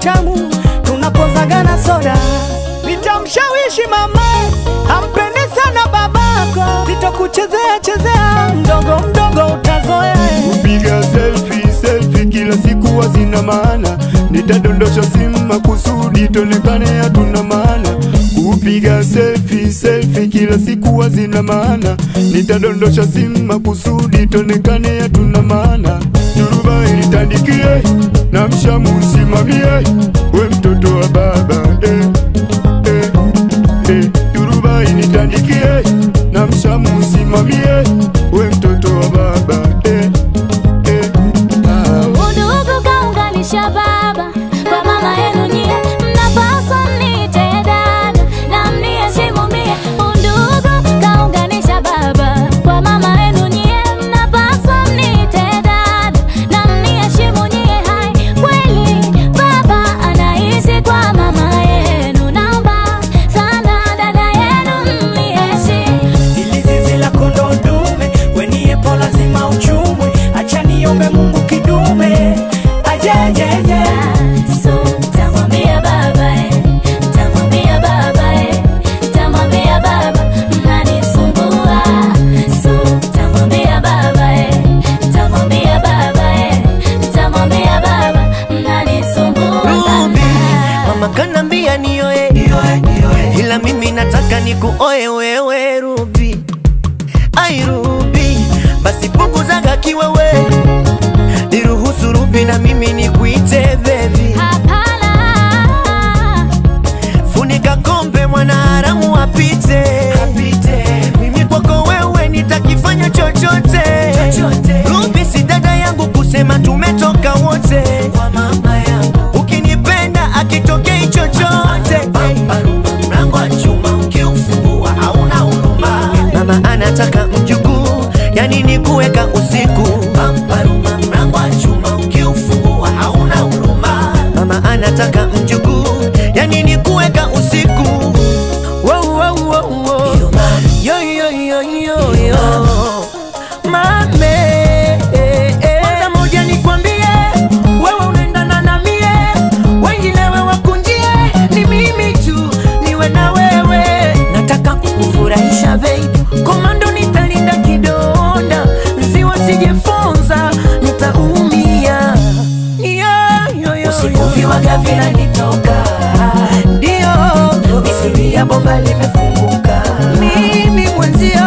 utamu tunapozagana soda. Nitamshawishi mama ampende sana babako, sitokuchezea chezea, mdogo mdogo utazoea. Kupiga selfie kila siku hazina maana, nitadondosha simu makusudi tonekane hatuna maana. Kupiga selfie kila siku hazina maana, nitadondosha simu makusudi tonekane hatuna maana. Turuba ilitandikie na mshamu usimamie, we mtoto wa baba Turuba ilitandikie na mshamu usimamie, we mtoto wa baba Udugu kaunganisha baba kwa mama yenu nyie, mnapaswa mniite dada na mniheshimu mie. Udugu kaunganisha baba kwa mama yenu nyie, mnapaswa mniite dada na mniheshimu nyie. Hai, kweli baba anaishi kwa mama yenu, naomba sana dada yenu mniheshimu. Ili zizi la kondoo dume, weniepo lazima uchumwe, acha niombe Mungu kidume. Ajejeje So tamwambia baba tamwambia baba tamwambia baba mnanisumbua. So tamwambia baba tamwambia baba tamwambia baba mnanisumbua sana. Mama kanambia nioe, ila mimi nataka nikuoe wewe Ruby. Ai Ruby, basi punguzaga kiwewe, niruhusu Ruby na mimi nikuite baby. Hapana, funika kombe mwana haramu apite. Mimi kwako wewe nitakifanya chochote. Ruby si dada yangu kusema tumetoka wote. Kwa mama yangu ukinipenda akitokei chochote. Mlango wa chuma ukiufungua hauna huruma. Mama anataka mjukuu, yani ni kuweka usiku. Mlango wa chuma ukiufungua hauna huruma. Mama anataka mjukuu, yani ni kuweka usiku. Wow, wow, wow, wow. Yo, yo, yo, yo, yo. Mame kwanza moja nikwambie, wewe unaendana na mie, wengine wewe wakunjie, ni mimi tu niwe na wewe. Nataka kukufurahisha baby, komando nitalinda kidonda, nziwa sijefonza nitaumia. usikuviwaga vila nitoka, Ndio misiri ya bomba limefunguka. mimi mwenzia